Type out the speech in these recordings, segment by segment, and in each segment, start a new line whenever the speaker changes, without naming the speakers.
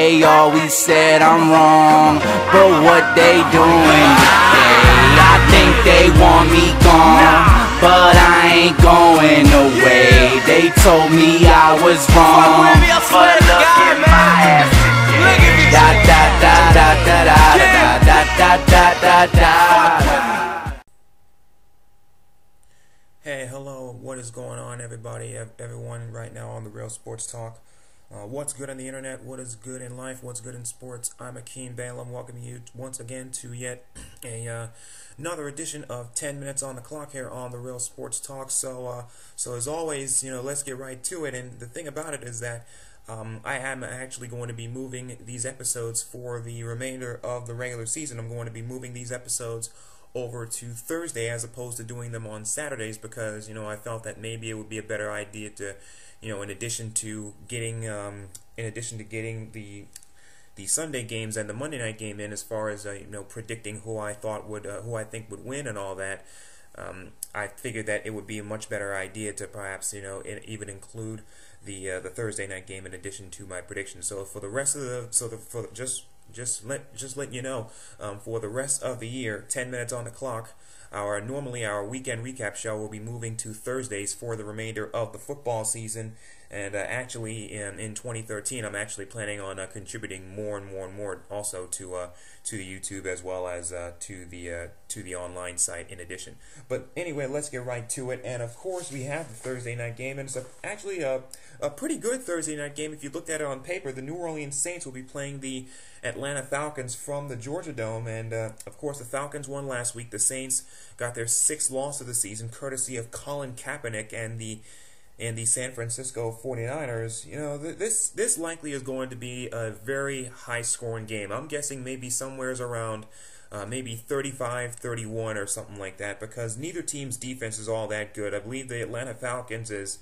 they always said I'm wrong, but what they doing today? I think they want me gone, but I ain't going away. They told me I was wrong, but look at my ass today. Da da da da da da da da da da da.
Hey, hello, what is going on, everybody, everyone right now on The Real Sports Talk? What's good on the internet, what is good in life, what's good in sports? I'm Akiem, Bailum, welcoming you once again to yet another edition of 10 Minutes on the Clock here on The Real Sports Talk. So as always, let's get right to it. And the thing about it is that I am actually going to be moving these episodes for the remainder of the regular season. I'm going to be moving these episodes over to Thursday as opposed to doing them on Saturdays because, I felt that maybe it would be a better idea to, in addition to getting the Sunday games and the Monday night game in, as far as predicting who I think would win and all that, I figured that it would be a much better idea to perhaps even include the Thursday night game in addition to my predictions. So for the rest of the just letting you know, for the rest of the year, 10 minutes on the clock, normally our weekend recap show will be moving to Thursdays for the remainder of the football season. And actually, in 2013, I'm actually planning on contributing more and more also to the YouTube as well as to the online site in addition. But anyway, let's get right to it. And of course, we have the Thursday night game, and it's actually a pretty good Thursday night game. If you looked at it on paper, the New Orleans Saints will be playing the Atlanta Falcons from the Georgia Dome, and of course, the Falcons won last week. The Saints got their 6th loss of the season, courtesy of Colin Kaepernick and the San Francisco 49ers. This likely is going to be a very high-scoring game. I'm guessing maybe somewheres around maybe 35-31 or something like that, because neither team's defense is all that good. I believe the Atlanta Falcons is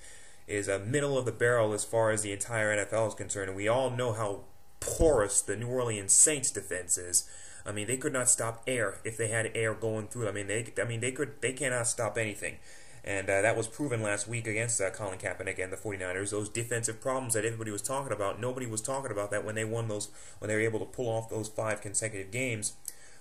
a middle of the barrel as far as the entire NFL is concerned, and we all know how porous the New Orleans Saints defense is. I mean, they could not stop air if they had air going through. They cannot stop anything. And that was proven last week against Colin Kaepernick and the 49ers. Those defensive problems that everybody was talking about, nobody was talking about that when they won those, when they were able to pull off those 5 consecutive games.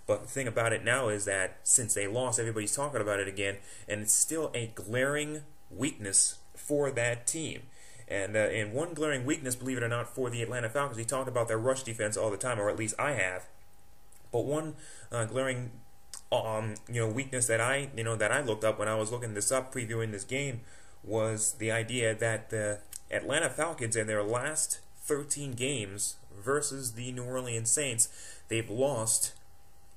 But the thing about it now is that since they lost, everybody's talking about it again, and it's still a glaring weakness for that team. And one glaring weakness, believe it or not, for the Atlanta Falcons, we talk about their rush defense all the time, or at least I have. But one glaring weakness that I looked up when I was looking this up, previewing this game, was the idea that the Atlanta Falcons in their last 13 games versus the New Orleans Saints, they've lost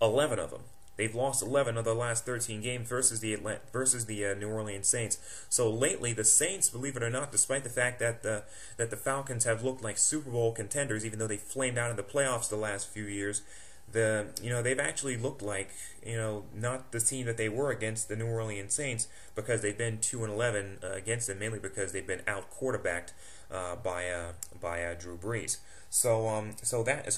11 of them. They've lost 11 of the last 13 games versus the New Orleans Saints. So lately, the Saints, believe it or not, despite the fact that the Falcons have looked like Super Bowl contenders, even though they flamed out in the playoffs the last few years, they've actually looked like not the team that they were against the New Orleans Saints, because they've been 2-11 against them, mainly because they've been out quarterbacked by Drew Brees. So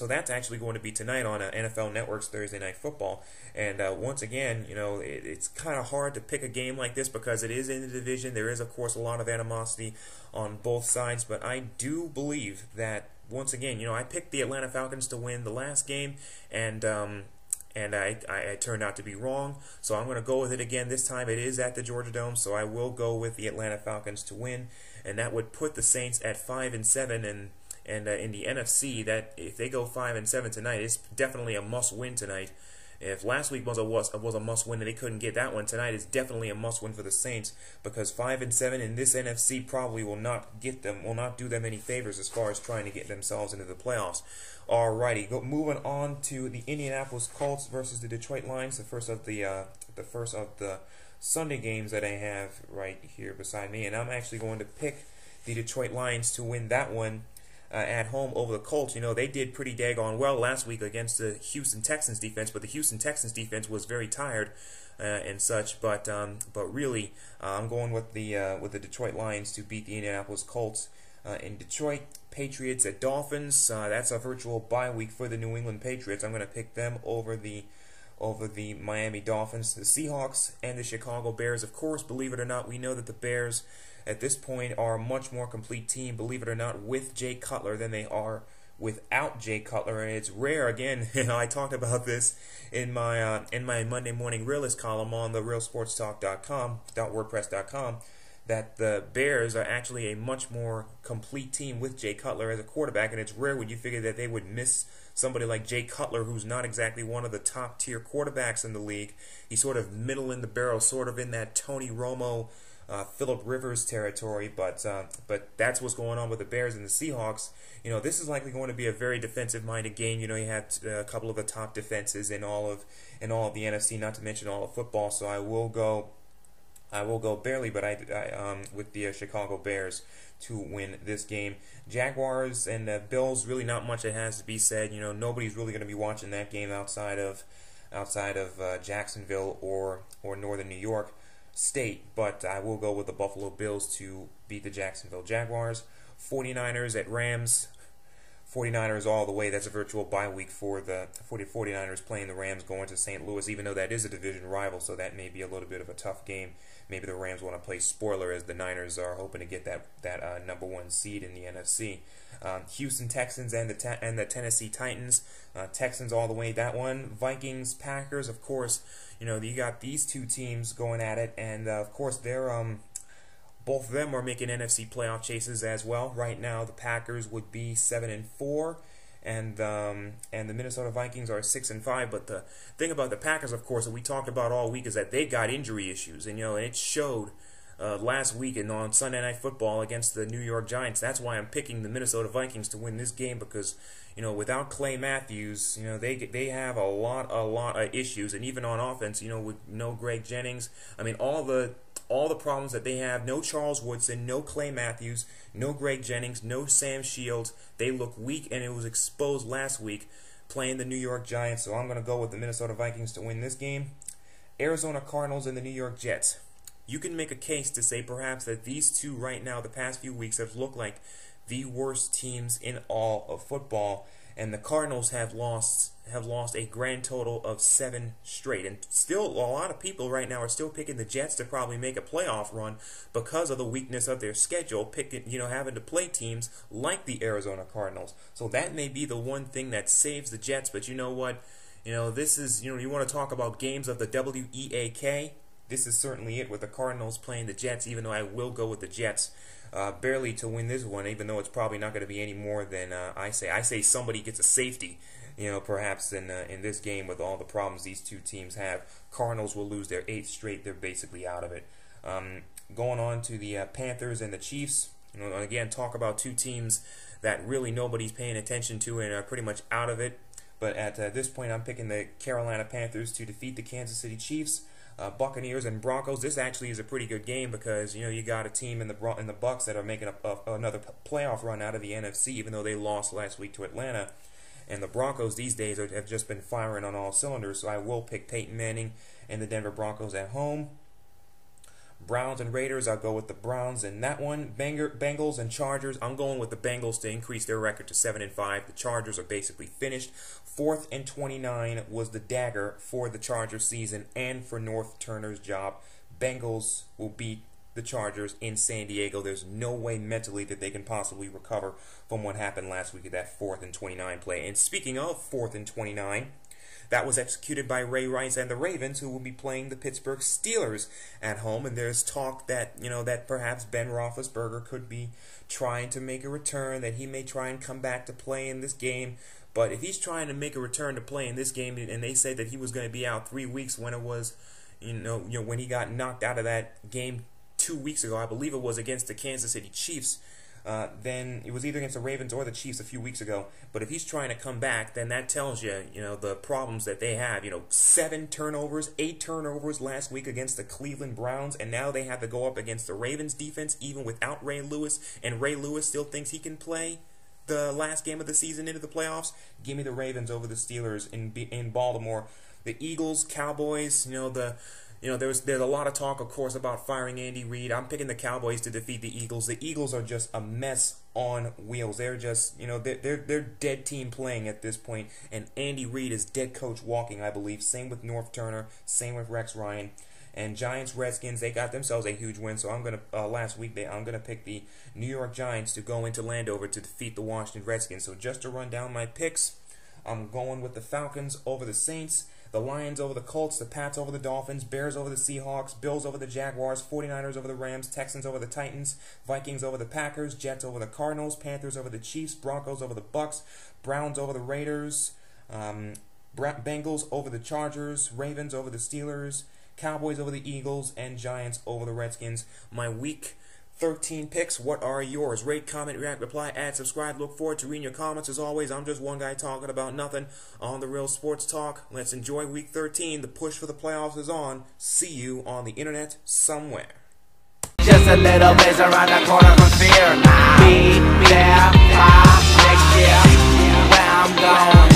that's actually going to be tonight on NFL Network's Thursday Night Football. And once again, it's kind of hard to pick a game like this because it is in the division. There is, of course, a lot of animosity on both sides, but I do believe that, once again, I picked the Atlanta Falcons to win the last game, and I turned out to be wrong. So I'm going to go with it again this time. It is at the Georgia Dome, so I will go with the Atlanta Falcons to win, and that would put the Saints at 5-7, and in the NFC, that if they go 5-7 tonight, it's definitely a must-win tonight. If last week was a must-win and they couldn't get that one, tonight is definitely a must-win for the Saints, because 5-7 in this NFC probably will not do them any favors as far as trying to get themselves into the playoffs. Alrighty, moving on to the Indianapolis Colts versus the Detroit Lions, the first of the Sunday games that I have right here beside me, and I'm actually going to pick the Detroit Lions to win that one at home over the Colts. They did pretty daggone well last week against the Houston Texans defense, but the Houston Texans defense was very tired and such. But really, I'm going with the Detroit Lions to beat the Indianapolis Colts. In Detroit, Patriots at Dolphins. That's a virtual bye week for the New England Patriots. I'm going to pick them over the Miami Dolphins. The Seahawks and the Chicago Bears. Of course, believe it or not, we know that the Bears at this point are a much more complete team, believe it or not, with Jay Cutler than they are without Jay Cutler, and it's rare. Again, I talked about this in my Monday Morning Realist column on the realsportstalk.com.wordpress.com, that the Bears are actually a much more complete team with Jay Cutler as a quarterback, and it's rare when you figure that they would miss somebody like Jay Cutler, who's not exactly one of the top tier quarterbacks in the league. He's sort of middle in the barrel, sort of in that Tony Romo, Phillip Rivers territory, but that's what's going on with the Bears and the Seahawks. This is likely going to be a very defensive-minded game. You have a couple of the top defenses in all of the NFC, not to mention all of football. So I will go barely, but I with the Chicago Bears to win this game. Jaguars and Bills, really not much that has to be said. Nobody's really going to be watching that game outside of Jacksonville or Northern New York State, but I will go with the Buffalo Bills to beat the Jacksonville Jaguars. 49ers at Rams. 49ers all the way. That's a virtual bye week for the 49ers playing the Rams, going to St. Louis, even though that is a division rival, so that may be a little bit of a tough game. Maybe the Rams want to play spoiler, as the Niners are hoping to get that number one seed in the NFC. Houston Texans and the Tennessee Titans. Texans all the way, that one. Vikings, Packers, of course. You got these two teams going at it, and of course they're both of them are making NFC playoff chases as well. Right now, the Packers would be 7-4, and the Minnesota Vikings are 6-5. But the thing about the Packers, of course, that we talked about all week is that they got injury issues, and it showed last week and on Sunday Night Football against the New York Giants. That's why I'm picking the Minnesota Vikings to win this game, because without Clay Matthews, they have a lot of issues, and even on offense, with no Greg Jennings, all the problems that they have, no Charles Woodson, no Clay Matthews, no Greg Jennings, no Sam Shields. They look weak, and it was exposed last week playing the New York Giants. So I'm going to go with the Minnesota Vikings to win this game. Arizona Cardinals and the New York Jets. You can make a case to say perhaps that these two right now, the past few weeks, have looked like the worst teams in all of football, and the Cardinals have lost a grand total of 7 straight. And still, a lot of people right now are still picking the Jets to probably make a playoff run because of the weakness of their schedule, having to play teams like the Arizona Cardinals. So that may be the one thing that saves the Jets. But you know what? This is, you want to talk about games of the WEAK. This is certainly it, with the Cardinals playing the Jets, even though I will go with the Jets barely to win this one, even though it's probably not going to be any more than I say. I say somebody gets a safety, perhaps in this game with all the problems these two teams have. Cardinals will lose their 8th straight. They're basically out of it. Going on to the Panthers and the Chiefs. Again, talk about two teams that really nobody's paying attention to and are pretty much out of it. But at this point, I'm picking the Carolina Panthers to defeat the Kansas City Chiefs. Buccaneers and Broncos. This actually is a pretty good game because you got a team in the Bucs that are making another playoff run out of the NFC, even though they lost last week to Atlanta. And the Broncos these days have just been firing on all cylinders. So I will pick Peyton Manning and the Denver Broncos at home. Browns and Raiders, I'll go with the Browns in that one. Bengals and Chargers, I'm going with the Bengals to increase their record to 7-5. The Chargers are basically finished. 4th and 29 was the dagger for the Chargers season and for North Turner's job. Bengals will beat the Chargers in San Diego. There's no way mentally that they can possibly recover from what happened last week at that 4th and 29 play. And speaking of 4th and 29, that was executed by Ray Rice and the Ravens, who will be playing the Pittsburgh Steelers at home. And there's talk that that perhaps Ben Roethlisberger could be trying to make a return, that he may try and come back to play in this game. But if he's trying to make a return to play in this game, and they said that he was going to be out 3 weeks when it was, when he got knocked out of that game 2 weeks ago, I believe it was against the Kansas City Chiefs. Then it was either against the Ravens or the Chiefs a few weeks ago. But if he's trying to come back, then that tells you, the problems that they have. 7 turnovers, 8 turnovers last week against the Cleveland Browns, and now they have to go up against the Ravens defense even without Ray Lewis, and Ray Lewis still thinks he can play the last game of the season into the playoffs. Give me the Ravens over the Steelers in Baltimore. The Eagles, Cowboys, there's a lot of talk, of course, about firing Andy Reid. I'm picking the Cowboys to defeat the Eagles. The Eagles are just a mess on wheels. They're just, they're dead team playing at this point, and Andy Reid is dead coach walking, I believe. Same with North Turner, same with Rex Ryan. And Giants, Redskins, they got themselves a huge win. So I'm gonna last week I'm gonna pick the New York Giants to go into Landover to defeat the Washington Redskins. So just to run down my picks, I'm going with the Falcons over the Saints, the Lions over the Colts, the Pats over the Dolphins, Bears over the Seahawks, Bills over the Jaguars, 49ers over the Rams, Texans over the Titans, Vikings over the Packers, Jets over the Cardinals, Panthers over the Chiefs, Broncos over the Bucks, Browns over the Raiders, Bengals over the Chargers, Ravens over the Steelers, Cowboys over the Eagles, and Giants over the Redskins. My Week 13 picks. What are yours? Rate, comment, react, reply, add, subscribe. Look forward to reading your comments. As always, I'm just one guy talking about nothing on The Real Sports Talk. Let's enjoy Week 13. The push for the playoffs is on. See you on the internet somewhere.
Just a little ways around the corner from fear. Be there by next year. Where I'm going.